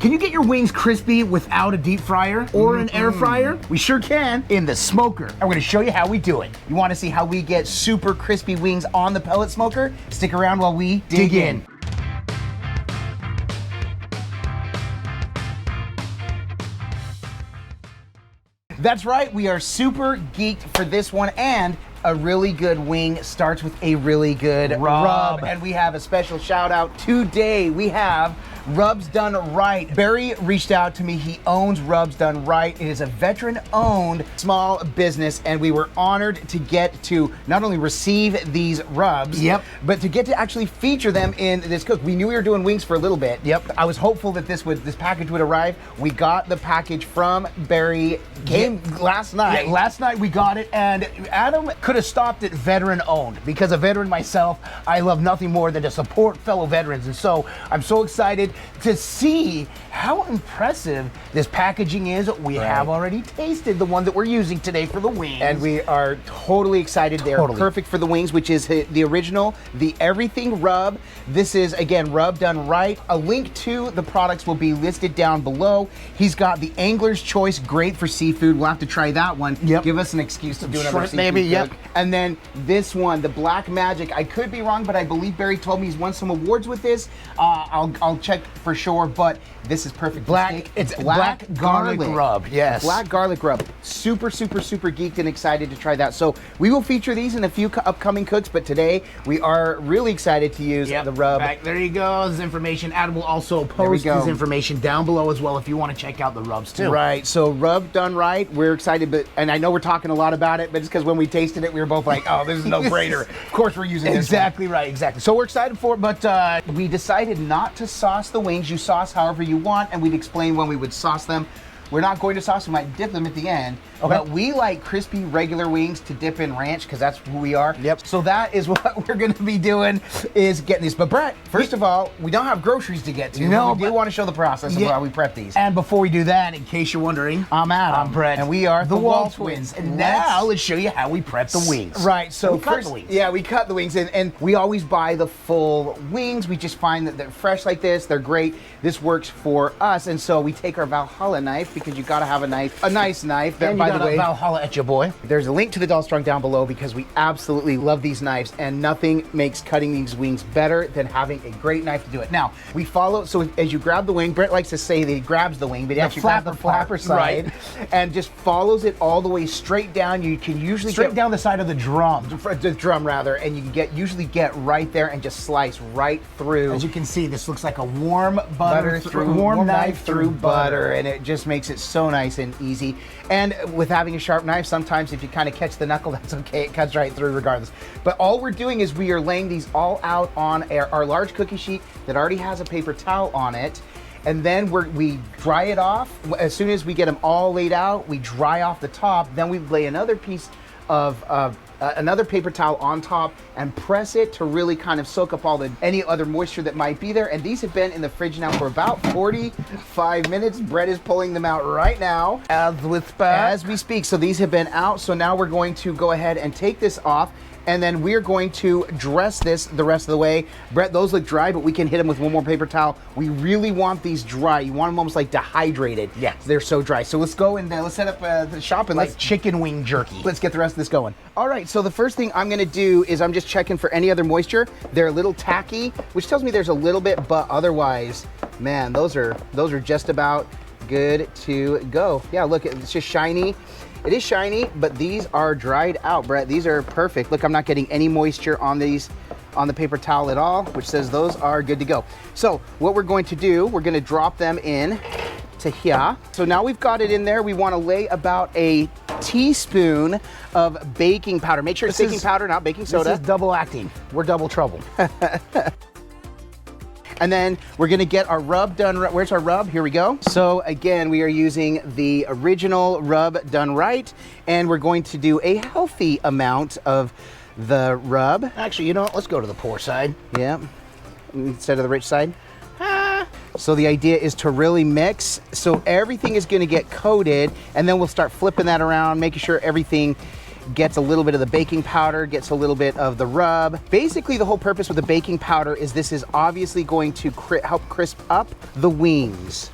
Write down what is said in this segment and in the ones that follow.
Can you get your wings crispy without a deep fryer or an air fryer? We sure can in the smoker. And we're gonna show you how we do it. You wanna see how we get super crispy wings on the pellet smoker? Stick around while we dig in. That's right, we are super geeked for this one, and a really good wing starts with a really good rub. And we have a special shout out today. We have Rubs Done Right. Barry reached out to me. He owns Rubs Done Right. It is a veteran-owned small business, and we were honored to get to not only receive these rubs, but to get to actually feature them in this cook. We knew we were doing wings for a little bit. I was hopeful that this package would arrive. We got the package from Barry. Came last night. Last night we got it, and Adam could have stopped at veteran-owned. Because a veteran myself, I love nothing more than to support fellow veterans, and so I'm so excited to see how impressive this packaging is. We have already tasted the one that we're using today for the wings. And we are totally excited. They're perfect for the wings, which is the original, the Everything Rub. This is, again, Rub Done Right. A link to the products will be listed down below. He's got the Angler's Choice, great for seafood. We'll have to try that one. Give us an excuse to do another seafood cook. And then this one, the Black Magic. I could be wrong, but I believe Barry told me he's won some awards with this. I'll check for sure, but this is perfect. It's black garlic rub. Yes. Black garlic rub. Super, super, super geeked and excited to try that. So we will feature these in a few upcoming cooks, but today we are really excited to use the rub. There you go. This information. Adam will also post his information down below as well if you want to check out the rubs too. Right. So Rub Done Right. We're excited, and I know we're talking a lot about it, but it's because when we tasted it, we were both like, "Oh, this is no brainer." Of course, we're using this. Exactly right. Exactly. So we're excited for it, but we decided not to sauce the wings. You sauce however you want, and we'd explain when we would sauce them. We're not going to sauce, we might dip them at the end. But we like crispy regular wings to dip in ranch because that's who we are. So that is what we're going to be doing, is getting these. But Brett, first of all, we don't have groceries to get to. No, we do want to show the process of how we prep these. And before we do that, in case you're wondering, I'm Adam. I'm Brett. And we are the WALTWINS. And now let's show you how we prep the wings. Right. So we cut the wings. Yeah, we cut the wings, and we always buy the full wings. We just find that they're fresh like this. They're great. This works for us, and so we take our Valhalla knife, because you got to have a knife, a nice knife. And by the way, Valhalla at your boy. There's a link to the Dalstrong down below, because we absolutely love these knives, and nothing makes cutting these wings better than having a great knife to do it. Now, we follow, so as you grab the wing, Brett likes to say that he grabs the wing, but he actually grabs the flapper side, and just follows it all the way straight down. You can usually straight down the side of the drum. The drum, rather, and you can usually get right there and just slice right through. As you can see, this looks like a warm butter through warm knife through butter, and it just makes it so nice and easy. And with having a sharp knife, sometimes if you kind of catch the knuckle, that's okay. It cuts right through regardless. But all we're doing is we are laying these all out on our large cookie sheet that already has a paper towel on it. And then we dry it off. As soon as we get them all laid out, we dry off the top. Then we lay another piece of another paper towel on top and press it to really kind of soak up any other moisture that might be there. And these have been in the fridge now for about 45 minutes. Brett is pulling them out right now as we speak. So these have been out. So now we're going to go ahead and take this off, and then we're going to dress this the rest of the way. Brett, those look dry, but we can hit them with one more paper towel. We really want these dry. You want them almost like dehydrated. Yeah. They're so dry. So let's go and let's set up the shop, and like chicken wing jerky. Let's get the rest of this going. All right, so the first thing I'm gonna do is I'm just checking for any other moisture. They're a little tacky, which tells me there's a little bit, but otherwise, man, those are just about good to go. Yeah, look, it's just shiny. It is shiny, but these are dried out, Brett. These are perfect. Look, I'm not getting any moisture on these, on the paper towel at all, which says those are good to go. So what we're going to do, we're gonna drop them in to here. So now we've got it in there. We wanna lay about a teaspoon of baking powder. Make sure it's baking powder, not baking soda. This is double acting. We're double trouble. And then we're gonna get our rub done. Where's our rub? Here we go. So again, we are using the original Rub Done Right, and we're going to do a healthy amount of the rub. Actually, you know what? Let's go to the poor side. Yeah, instead of the rich side. So the idea is to really mix, so everything is gonna get coated, and then we'll start flipping that around, making sure everything gets a little bit of the baking powder, gets a little bit of the rub. Basically, the whole purpose with the baking powder is this is obviously going to help crisp up the wings.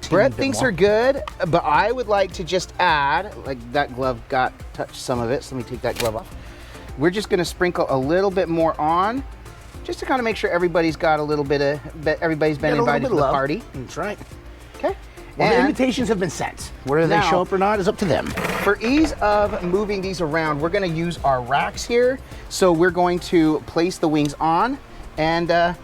Brett thinks they're good, but I would like to just add, like that glove touched some of it, so let me take that glove off. We're just gonna sprinkle a little bit more on, just to kind of make sure everybody's got a little bit of, everybody's been invited to the party. That's right. Okay. Well, the invitations have been sent. Whether they show up or not is up to them. For ease of moving these around, we're gonna use our racks here. So we're going to place the wings on and get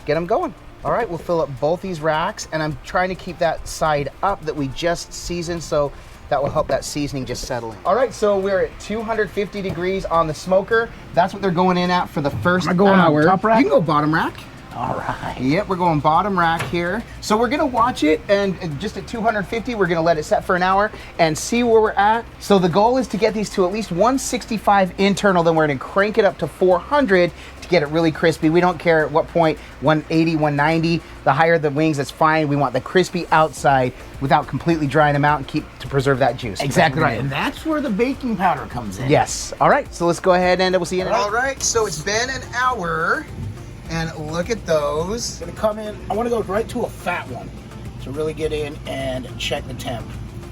them going. All right, we'll fill up both these racks, and I'm trying to keep that side up that we just seasoned, so that will help that seasoning just settle in. All right, so we're at 250 degrees on the smoker. That's what they're going in at for the first hour. Top rack? You can go bottom rack. All right. Yep, we're going bottom rack here. So we're gonna watch it, and just at 250, we're gonna let it set for an hour and see where we're at. So the goal is to get these to at least 165 internal, then we're gonna crank it up to 400 to get it really crispy. We don't care at what point, 180, 190. The higher the wings, that's fine. We want the crispy outside without completely drying them out and to preserve that juice. Exactly right, and that's where the baking powder comes in. Yes. All right, so let's go ahead and we'll see you in an hour. All right, so it's been an hour. And look at those. Gonna come in, I wanna go right to a fat one to really get in and check the temp.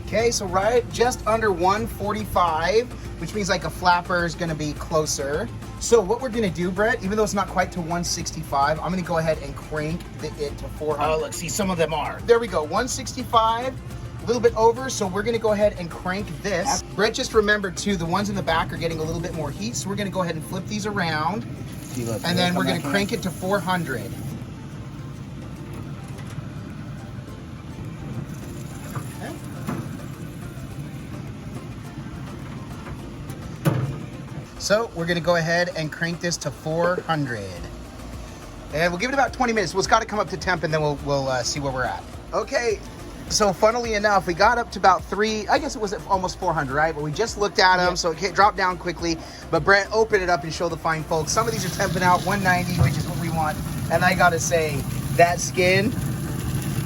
Okay, so right just under 145, which means like a flapper is gonna be closer. So what we're gonna do, Brett, even though it's not quite to 165, I'm gonna go ahead and crank it to 400. Oh, look, see, some of them are. There we go, 165, a little bit over, so we're gonna go ahead and crank this. Brett, just remember too, the ones in the back are getting a little bit more heat, so we're gonna go ahead and flip these around. And then we're going to crank it to 400. Okay. So we're going to go ahead and crank this to 400. And we'll give it about 20 minutes. Well, it's got to come up to temp, and then we'll see where we're at. Okay. So funnily enough, we got up to about I guess it was almost 400, right? But we just looked at them, so it dropped down quickly. But Brett, open it up and show the fine folks. Some of these are temping out 190, which is what we want. And I gotta say, that skin,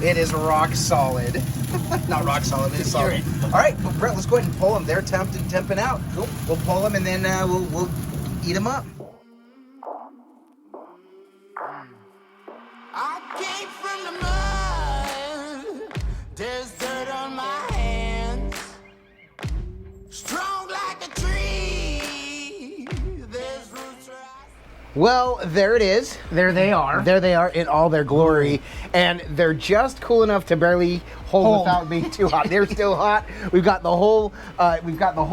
it is rock solid. Not rock solid, it is solid. All right, well, Brett, let's go ahead and pull them. They're temping out. Cool. We'll pull them, and then we'll eat them up. I came from the mud. There's dirt on my hands. Strong like a tree. There's roots right. Well, there it is. There they are. There they are in all their glory. And they're just cool enough to barely hold without being too hot. They're still hot. We've got the whole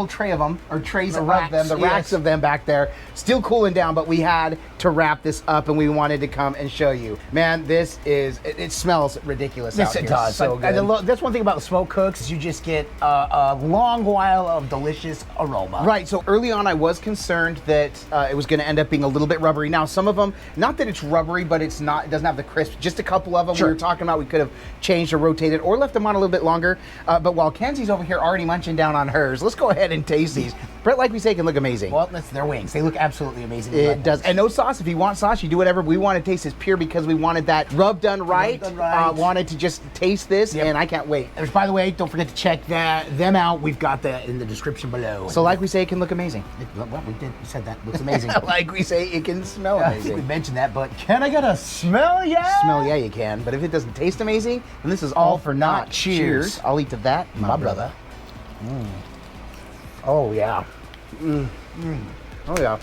tray of them, or trays of them, the racks of them back there, still cooling down, but we had to wrap this up and we wanted to come and show you. Man, this is, it smells ridiculous out here. Yes, it does. So good. That's one thing about the smoke cooks is you just get a long while of delicious aroma. Right, so early on I was concerned that it was gonna end up being a little bit rubbery. Now some of them, not that it's rubbery, but it doesn't have the crisp. Just a couple of them we were talking about, we could have changed or rotated or left them on a little bit longer. But while Kenzie's over here already munching down on hers, let's go ahead and taste these. Brett, like we say, can look amazing. Well, that's their wings. They look absolutely amazing. It does. And no sauce. If you want sauce, you do whatever. We want to taste this pure because we wanted that rub done right. Wanted to just taste this, and I can't wait. There's, by the way, don't forget to check them out. We've got that in the description below. So like we say, it can look amazing. Well, we did. We said that. It looks amazing. Like we say, it can smell I amazing. think we mentioned that, but can I get a smell? Yeah. Smell, yeah, you can. But if it doesn't taste amazing, then this is all for naught. Cheers. I'll eat to that, my brother. Oh yeah. Oh yeah.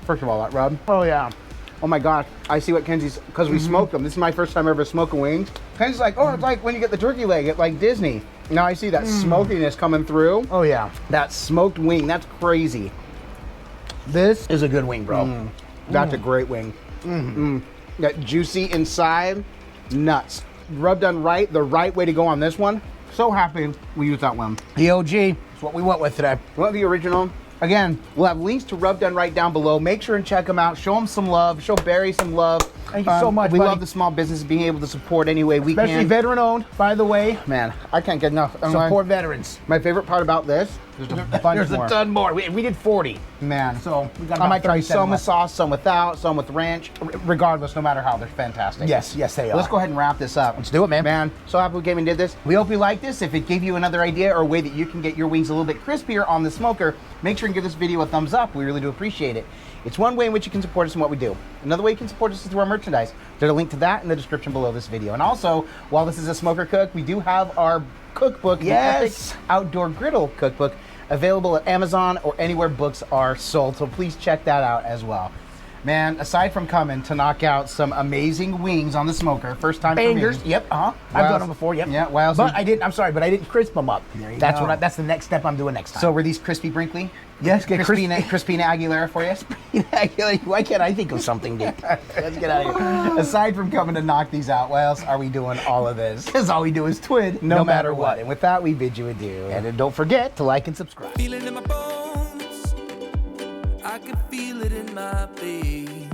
First of all, that rub. Oh yeah. Oh my gosh, I see what Kenzie's, because we smoked them. This is my first time ever smoking wings. Kenzie's like, oh, it's like when you get the turkey leg at like Disney. Now I see that smokiness coming through. Oh yeah. That smoked wing, that's crazy. This is a good wing, bro. That's a great wing. That juicy inside, nuts. Rub done right, the right way to go on this one. So happy we used that one. The OG. That's what we went with today. We want the original. Again, we'll have links to Rub Done right down below. Make sure and check them out. Show them some love. Show Barry some love. Thank you so much, We buddy. love the small business, being able to support any way we Especially can. veteran owned, by the way. Man, I can't get enough. Support veterans. My favorite part about this There's a bunch There's more. a ton more. We did 40. Man, So we got I about might try 37 some with left. sauce, some without, some with ranch. Regardless, no matter how, they're fantastic. Yes, yes, they are. Let's go ahead and wrap this up. Let's do it, man. Man, so happy we came and did this. We hope you like this. If it gave you another idea or a way that you can get your wings a little bit crispier on the smoker, make sure and give this video a thumbs up. We really do appreciate it. It's one way in which you can support us in what we do. Another way you can support us is through our merchandise. There's a link to that in the description below this video. And also, while this is a smoker cook, we do have our cookbook, Yes. the Epic Outdoor Griddle Cookbook, available at Amazon or anywhere books are sold. So please check that out as well. Man, aside from coming to knock out some amazing wings on the smoker, first time Bangers. for me. Yep. I've Wow. done them before. Yep. Yeah, wow. But I didn't. I'm sorry, but I didn't crisp them up. There you That's go. what. That's the next step I'm doing next time. So were these crispy Brinkley? yes, get Crispina Aguilera for you? Why can't I think of something, Dick? Let's get out of here. Aside from coming to knock these out, why else are we doing all of this? Because all we do is twin, No matter what. And with that, we bid you adieu. And then don't forget to like and subscribe. Feel it in my bones. I can feel it in my veins.